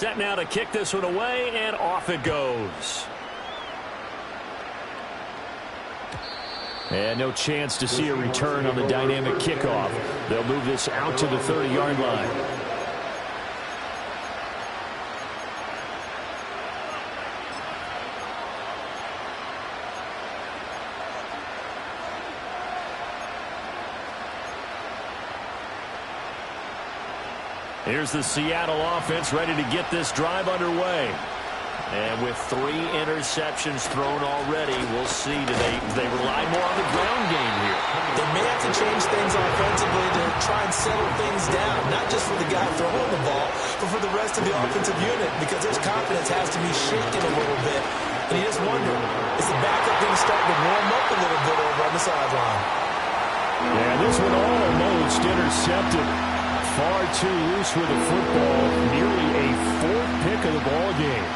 Set now to kick this one away, and off it goes. And no chance to see a return on the dynamic kickoff. They'll move this out to the 30-yard line. Here's the Seattle offense ready to get this drive underway. And with 3 interceptions thrown already, we'll see. Do they rely more on the ground game here? They may have to change things offensively to try and settle things down, not just for the guy throwing the ball, but for the rest of the offensive unit, because his confidence has to be shaken a little bit. And you just wonder, is the backup going to start to warm up a little bit over on the sideline? Yeah, this one almost intercepted. Far too loose with the football. Nearly a 4th pick of the ball game.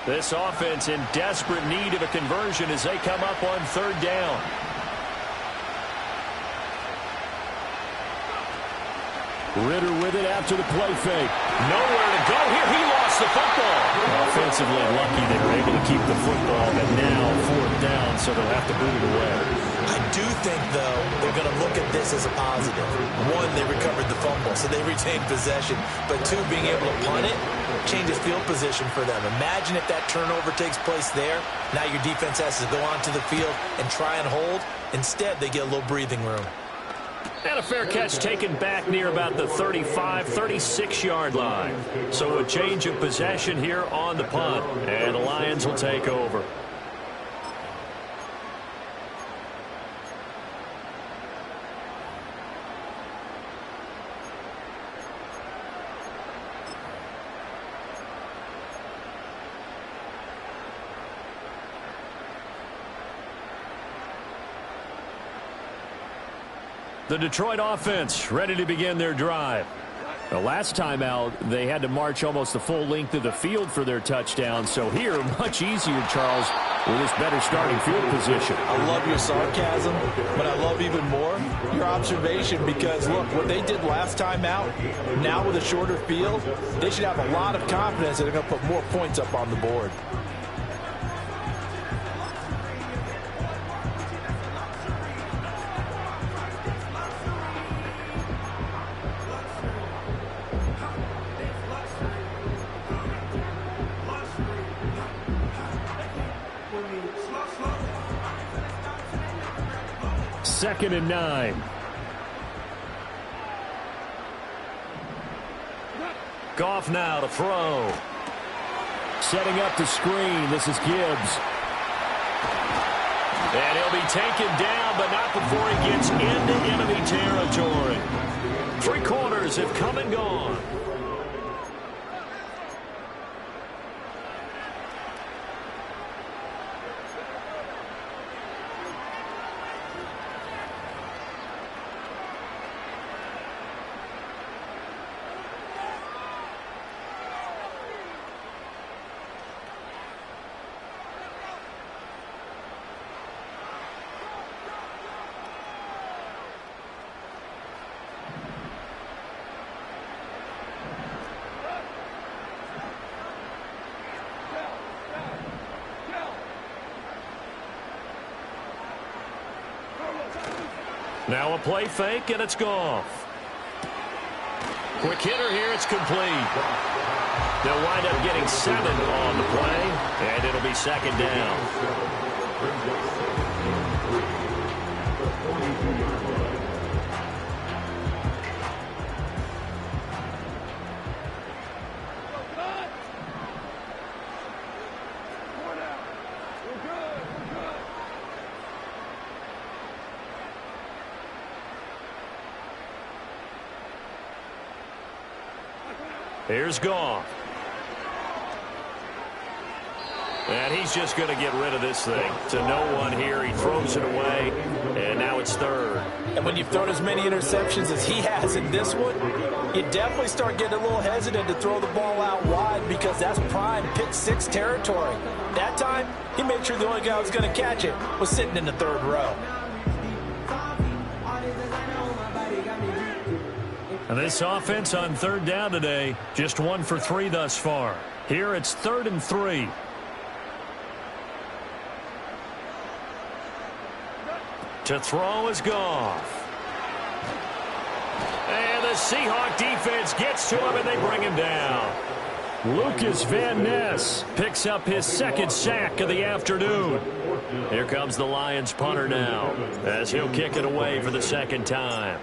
This offense in desperate need of a conversion as they come up on 3rd down. Ridder with it after the play fake. Nowhere to go here. He lost the football. Offensively lucky they were able to keep the football, but now 4th down, so they'll have to boot it away. I do think, though, they're going to look at this as a positive. 1, they recovered the fumble, so they retained possession. But 2, being able to punt it changes field position for them. Imagine if that turnover takes place there. Now your defense has to go onto the field and try and hold. Instead, they get a little breathing room. And a fair catch taken back near about the 35, 36-yard line. So a change of possession here on the punt. And the Lions will take over. The Detroit offense ready to begin their drive. The last time out, they had to march almost the full length of the field for their touchdown. So here, much easier, Charles, with this better starting field position. I love your sarcasm, but I love even more your observation because, look, what they did last time out, now with a shorter field, they should have a lot of confidence that they're going to put more points up on the board. Second and 9. Goff now to throw. Setting up the screen. This is Gibbs. And he'll be taken down, but not before he gets into enemy territory. 3 quarters have come and gone. Now a play fake, and it's Goff. Quick hitter here, it's complete. They'll wind up getting 7 on the play, and it'll be 2nd down. Here's Goff. And he's just going to get rid of this thing. To no one here. He throws it away. And now it's third. And when you've thrown as many interceptions as he has in this one, you definitely start getting a little hesitant to throw the ball out wide because that's prime pick six territory. That time, he made sure the only guy who was going to catch it was sitting in the third row. And this offense on third down today, just 1 for 3 thus far. Here it's 3rd and 3. To throw is Goff. And the Seahawk defense gets to him, and they bring him down. Lucas Van Ness picks up his 2nd sack of the afternoon. Here comes the Lions punter now, as he'll kick it away for the 2nd time.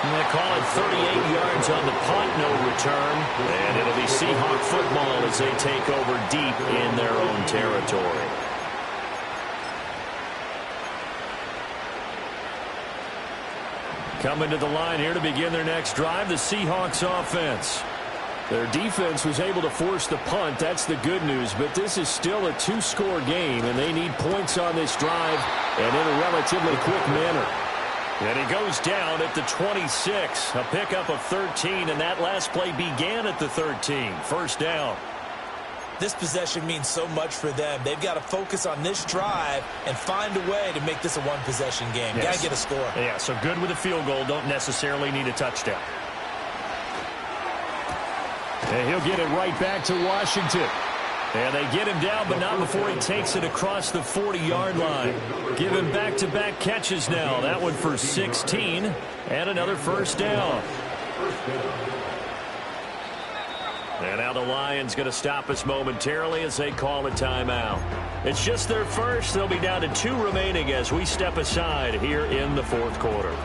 And they call it 38 yards on the punt, no return. And it'll be Seahawk football as they take over deep in their own territory. Coming to the line here to begin their next drive, the Seahawks offense. Their defense was able to force the punt. That's the good news. But this is still a 2-score game, and they need points on this drive and in a relatively quick manner. And he goes down at the 26. A pickup of 13, and that last play began at the 13. First down. This possession means so much for them. They've got to focus on this drive and find a way to make this a one-possession game. Yes. Got to get a score. Yeah, so good with a field goal. Don't necessarily need a touchdown. And he'll get it right back to Washington. And they get him down, but not before he takes it across the 40-yard line. Give him back-to-back catches now. That one for 16, and another first down. And now the Lions going to stop us momentarily as they call a timeout. It's just their first. They'll be down to 2 remaining as we step aside here in the 4th quarter.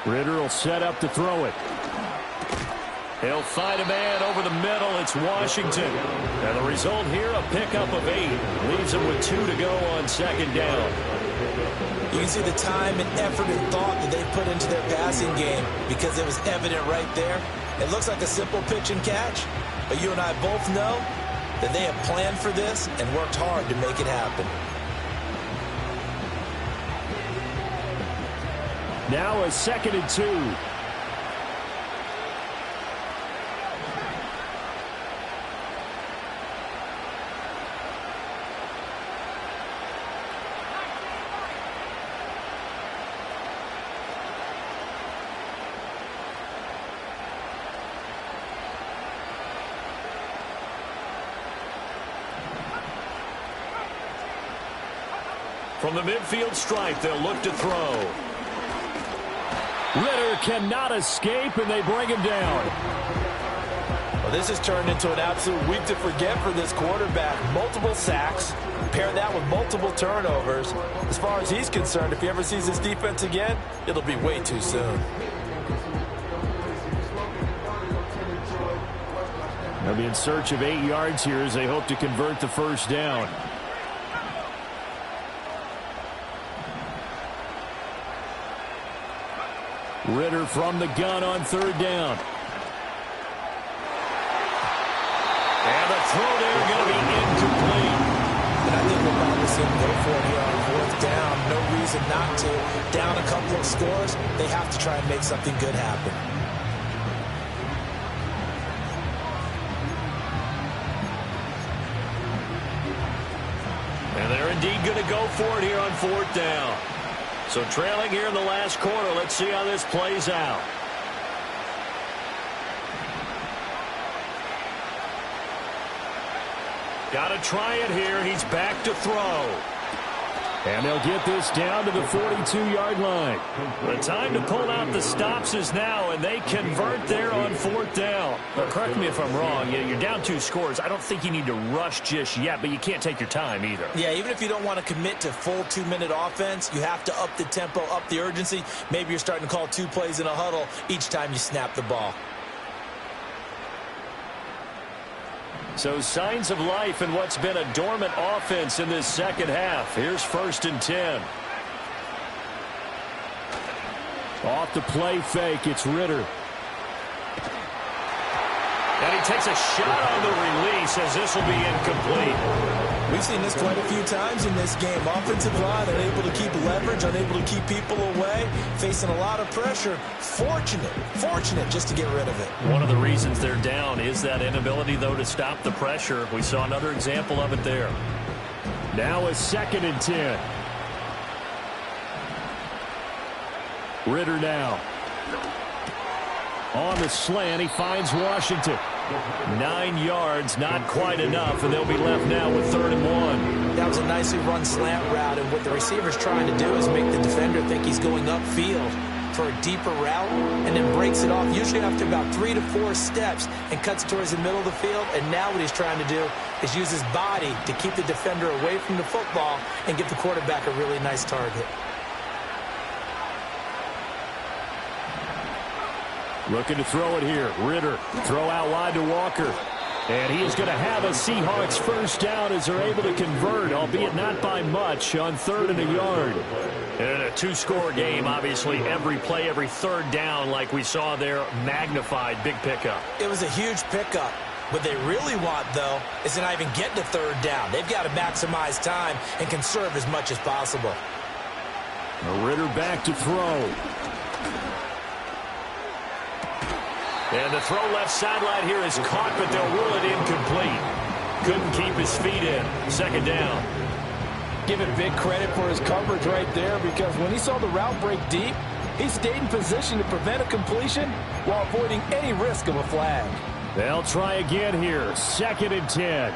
Ridder will set up to throw it. He'll find a man over the middle. It's Washington. And the result here, a pickup of 8. Leaves him with 2 to go on 2nd down. You can see the time and effort and thought that they put into their passing game because it was evident right there. It looks like a simple pitch and catch, but you and I both know that they have planned for this and worked hard to make it happen. Now a 2nd and 2. From the midfield stripe, they'll look to throw. Ridder cannot escape, and they bring him down. Well, this has turned into an absolute week to forget for this quarterback. Multiple sacks, pair that with multiple turnovers. As far as he's concerned, if he ever sees this defense again, it'll be way too soon. They'll be in search of 8 yards here as they hope to convert the first down. Ridder from the gun on 3rd down. And the throw there going to be incomplete. And I think we'll probably see him go for it here on 4th down. No reason not to. Down a couple of scores, they have to try and make something good happen. And they're indeed going to go for it here on 4th down. So trailing here in the last quarter. Let's see how this plays out. Got to try it here. He's back to throw. And they'll get this down to the 42-yard line. The time to pull out the stops is now, and they convert there on 4th down. But correct me if I'm wrong. You're down 2 scores. I don't think you need to rush just yet, but you can't take your time either. Yeah, even if you don't want to commit to full 2-minute offense, you have to up the tempo, up the urgency. Maybe you're starting to call 2 plays in a huddle each time you snap the ball. So signs of life in what's been a dormant offense in this second half. Here's 1st and 10. Off the play fake, it's Ritter. And he takes a shot on the release as this will be incomplete. We've seen this quite a few times in this game. Offensive line unable to keep leverage, unable to keep people away, facing a lot of pressure. Fortunate just to get rid of it. One of the reasons they're down is that inability, though, to stop the pressure. We saw another example of it there. Now a 2nd and 10. Ritter now. On the slant, he finds Washington. 9 yards, not quite enough, and they'll be left now with 3rd and 1. That was a nicely run slant route, and what the receiver's trying to do is make the defender think he's going upfield for a deeper route, and then breaks it off, usually after about 3 to 4 steps, and cuts towards the middle of the field. And now what he's trying to do is use his body to keep the defender away from the football and give the quarterback a really nice target. Looking to throw it here. Ritter, throw out wide to Walker. And he is going to have a Seahawks 1st down as they're able to convert, albeit not by much, on 3rd and a yard. And a 2-score game, obviously, every play, every 3rd down, like we saw there, magnified, big pickup. It was a huge pickup. What they really want, though, is to not even get to 3rd down. They've got to maximize time and conserve as much as possible. Ritter back to throw. And the throw left sideline here is caught, but they'll rule it incomplete. Couldn't keep his feet in. 2nd down. Give him big credit for his coverage right there, because when he saw the route break deep, he stayed in position to prevent a completion while avoiding any risk of a flag. They'll try again here. 2nd and 10.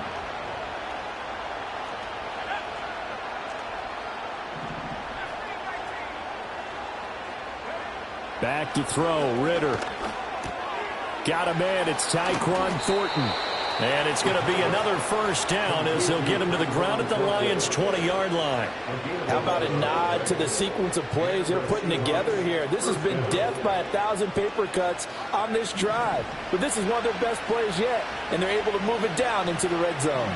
Back to throw. Ritter. Got a man. It's Tyquan Thornton. And it's going to be another 1st down as they'll get him to the ground at the Lions' 20-yard line. How about a nod to the sequence of plays they're putting together here? This has been death by 1,000 paper cuts on this drive. But this is one of their best plays yet, and they're able to move it down into the red zone.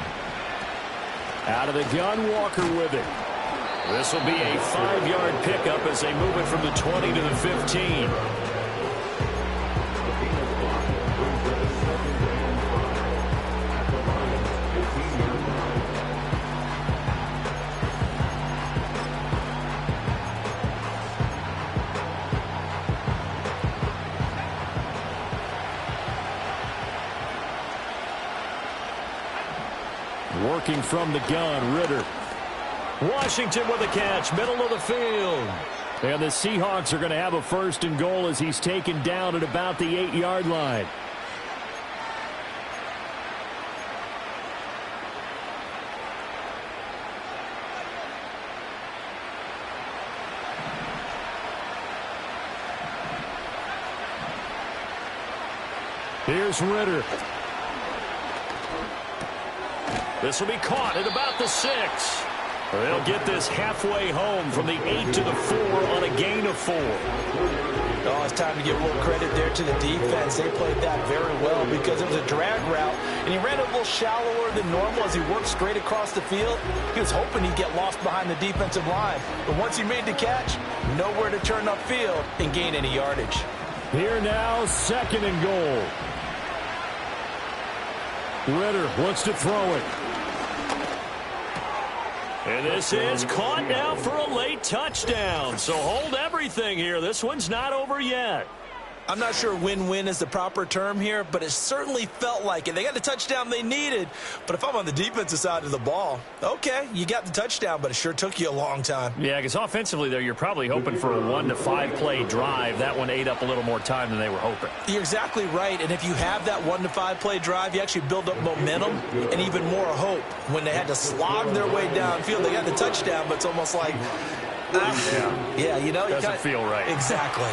Out of the gun, Walker with it. This will be a 5-yard pickup as they move it from the 20 to the 15. Working from the gun, Ritter. Washington with a catch, middle of the field. And the Seahawks are going to have a 1st and goal as he's taken down at about the 8-yard line. Here's Ritter. This will be caught at about the 6. They'll get this halfway home from the 8 to the 4 on a gain of 4. Oh, it's time to give a little credit there to the defense. They played that very well because it was a drag route, and he ran a little shallower than normal as he worked straight across the field. He was hoping he'd get lost behind the defensive line, but once he made the catch, nowhere to turn upfield and gain any yardage. Here now, 2nd and goal. Ritter wants to throw it. And this is caught now for a late touchdown. So hold everything here. This one's not over yet. I'm not sure win-win is the proper term here, but it certainly felt like it. They got the touchdown they needed, but if I'm on the defensive side of the ball, okay, you got the touchdown, but it sure took you a long time. Yeah, because offensively there, you're probably hoping for a 1 to 5 play drive. That one ate up a little more time than they were hoping. You're exactly right, and if you have that 1 to 5 play drive, you actually build up momentum and even more hope. When they had to slog their way downfield, they got the touchdown, but it's almost like, yeah, you know, doesn't feel right. Exactly.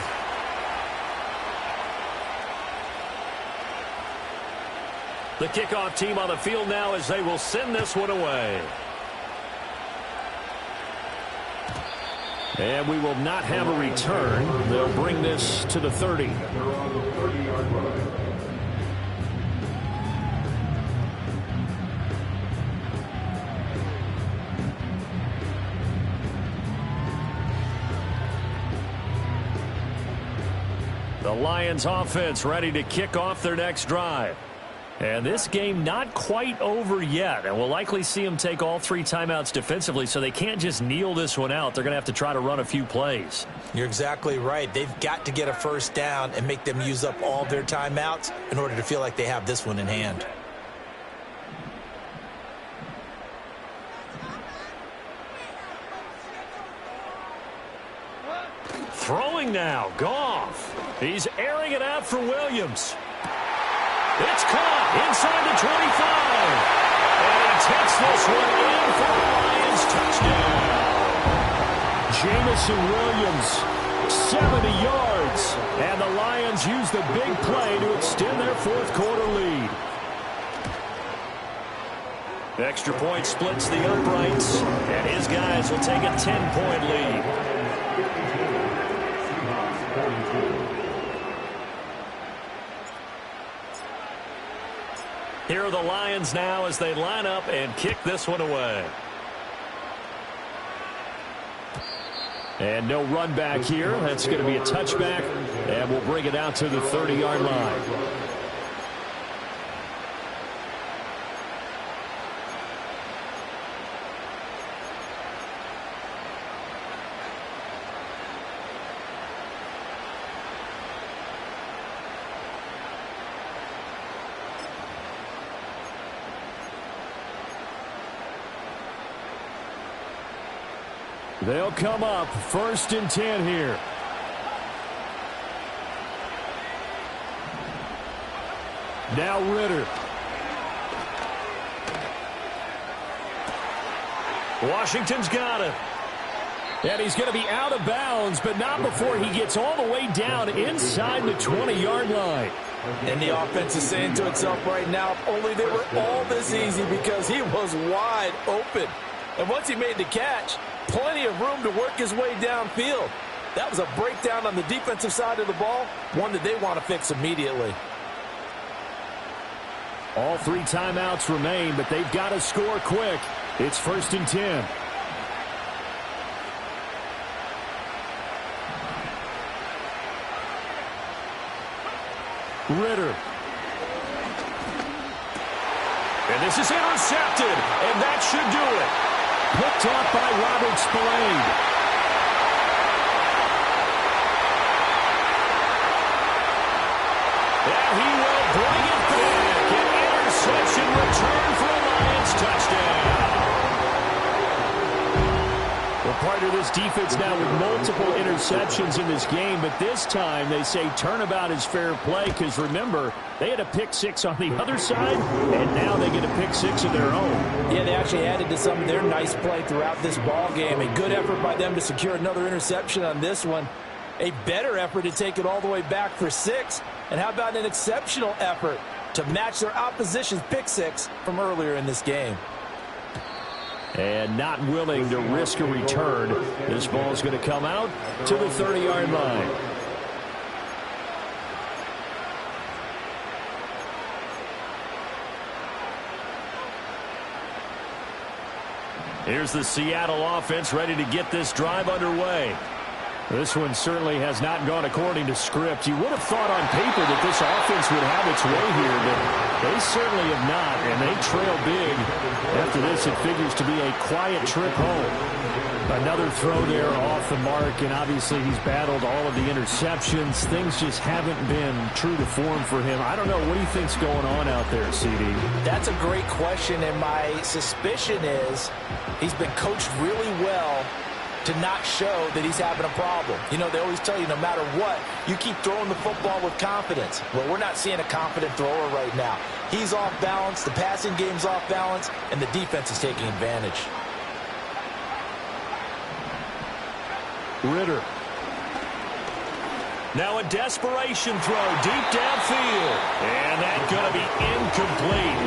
The kickoff team on the field now as they will send this one away. And we will not have a return. They'll bring this to the 30. The Lions offense ready to kick off their next drive. And this game not quite over yet. And we'll likely see them take all 3 timeouts defensively, so they can't just kneel this one out. They're going to have to try to run a few plays. You're exactly right. They've got to get a first down and make them use up all their timeouts in order to feel like they have this one in hand. Throwing now, Goff. He's airing it out for Williams. It's caught inside the 25. And he takes this one in for the Lions touchdown. Jamison Williams, 70 yards. And the Lions use the big play to extend their fourth quarter lead. Extra point splits the uprights. And his guys will take a 10-point lead. Here are the Lions now as they line up and kick this one away. And no run back here. That's going to be a touchback, and we'll bring it out to the 30-yard line. They'll come up 1st and 10 here. Now Ritter. Washington's got it. And he's going to be out of bounds, but not before he gets all the way down inside the 20-yard line. And the offense is saying to itself right now, if only they were all this easy, because he was wide open. And once he made the catch, plenty of room to work his way downfield. That was a breakdown on the defensive side of the ball, one that they want to fix immediately. All 3 timeouts remain, but they've got to score quick. It's 1st and 10. Ritter. And this is intercepted, and that should do it. Picked off by Robert Spillane. And he will bring it back. An interception return for a Lions touchdown. Well, part of this defense now with multiple interceptions in this game, but this time they say turnabout is fair play because, remember, they had a pick 6 on the other side, and now they get a pick 6 of their own. Yeah, they actually added to some of their nice play throughout this ball game. A good effort by them to secure another interception on this one. A better effort to take it all the way back for 6. And how about an exceptional effort to match their opposition's pick 6 from earlier in this game? And not willing to risk a return. This ball is going to come out to the 30-yard line. Here's the Seattle offense ready to get this drive underway. This one certainly has not gone according to script. You would have thought on paper that this offense would have its way here, but they certainly have not, and they trail big. After this, it figures to be a quiet trip home. Another throw there off the mark, and obviously he's battled all of the interceptions. Things just haven't been true to form for him. I don't know. What do you think's going on out there, CD? That's a great question, and my suspicion is he's been coached really well to not show that he's having a problem. You know, they always tell you no matter what, you keep throwing the football with confidence. Well, we're not seeing a confident thrower right now. He's off balance, the passing game's off balance, and the defense is taking advantage. Ridder. Now a desperation throw deep downfield. And that's going to be incomplete.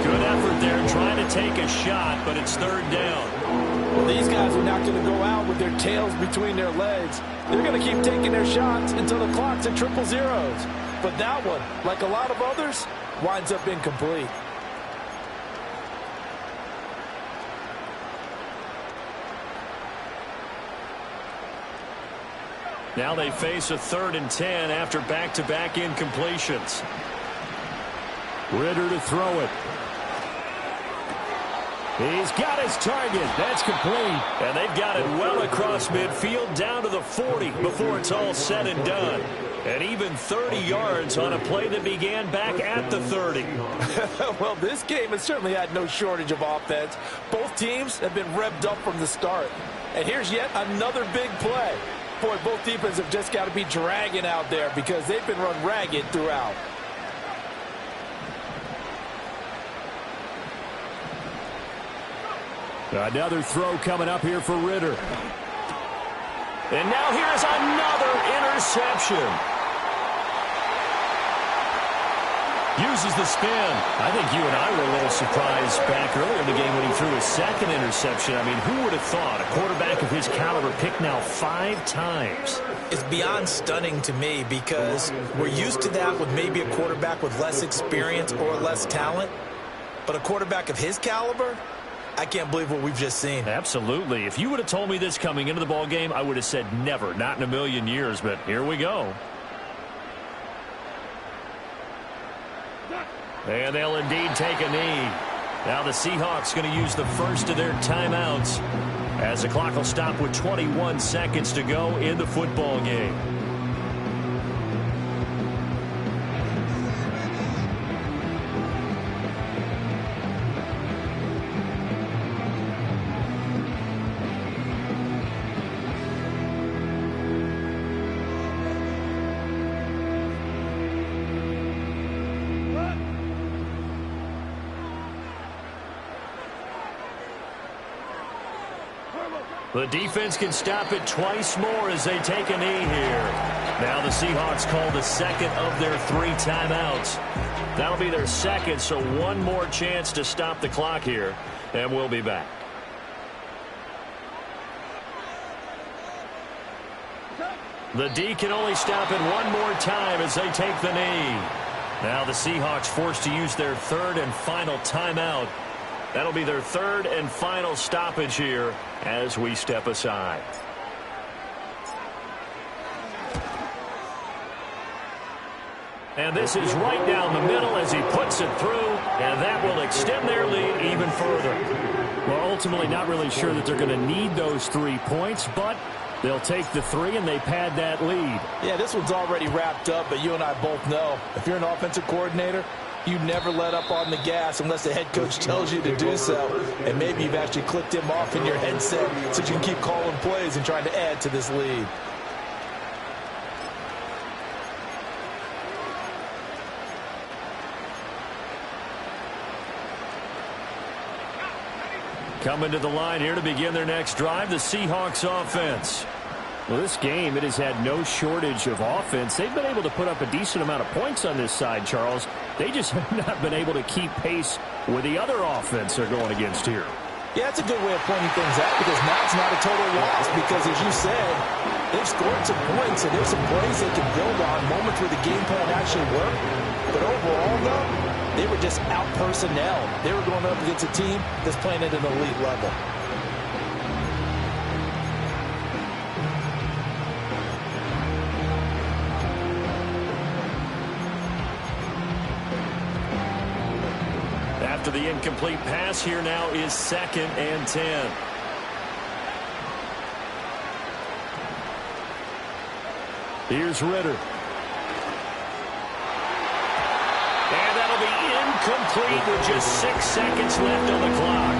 Good effort there trying to take a shot, but it's third down. Well, these guys are not going to go out with their tails between their legs. They're going to keep taking their shots until the clock's at triple zeros. But that one, like a lot of others, winds up incomplete. Now they face a 3rd and 10 after back-to-back incompletions. Ridder to throw it. He's got his target. That's complete. And they've got it well across midfield down to the 40 before it's all said and done. And even 30 yards on a play that began back at the 30. Well, this game has certainly had no shortage of offense. Both teams have been revved up from the start. And here's yet another big play. Boy, both defenses have just got to be dragging out there because they've been run ragged throughout. Another throw coming up here for Ridder. And now here's another interception. Uses the spin. I think you and I were a little surprised back earlier in the game when he threw his second interception. I mean, who would have thought a quarterback of his caliber picked now 5 times? It's beyond stunning to me because we're used to that with maybe a quarterback with less experience or less talent. But a quarterback of his caliber, I can't believe what we've just seen. Absolutely. If you would have told me this coming into the ball game, I would have said never, not in a million years. But here we go. And they'll indeed take a knee. Now the Seahawks going to use the first of their timeouts as the clock will stop with 21 seconds to go in the football game. The defense can stop it twice more as they take a knee here. Now the Seahawks call the second of their 3 timeouts. That'll be their second, so one more chance to stop the clock here, and we'll be back. The D can only stop it one more time as they take the knee. Now the Seahawks forced to use their 3rd and final timeout. That'll be their 3rd and final stoppage here as we step aside. And this is right down the middle as he puts it through, and that will extend their lead even further. Well, ultimately not really sure that they're going to need those 3 points, but they'll take the 3 and they pad that lead. Yeah, this one's already wrapped up, but you and I both know if you're an offensive coordinator, you never let up on the gas unless the head coach tells you to do so. And maybe you've actually clicked him off in your headset so you can keep calling plays and trying to add to this lead. Coming to the line here to begin their next drive, the Seahawks offense. Well, this game, it has had no shortage of offense. They've been able to put up a decent amount of points on this side, Charles. They just have not been able to keep pace with the other offense they're going against here. Yeah, it's a good way of pointing things out because now it's not a total loss because, as you said, they've scored some points and there's some plays they can build on, moments where the game plan actually worked. But overall, though, they were just out-personnel. They were going up against a team that's playing at an elite level. after the incomplete pass. Here now is 2nd and 10. Here's Ritter. And that'll be incomplete with just 6 seconds left on the clock.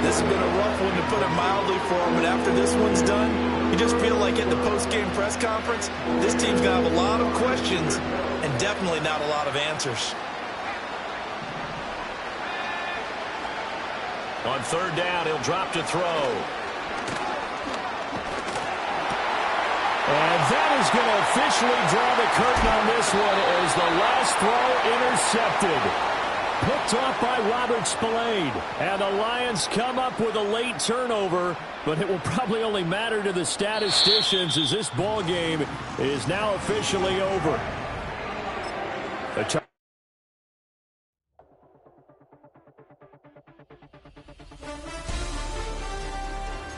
This has been a rough one, to put it mildly, for him. But after this one's done, you just feel like at the post-game press conference, this team's going to have a lot of questions and definitely not a lot of answers. On 3rd down, he'll drop to throw. And that is going to officially draw the curtain on this one as the last throw intercepted. Picked off by Robert Spillane. And the Lions come up with a late turnover, but it will probably only matter to the statisticians as this ball game is now officially over.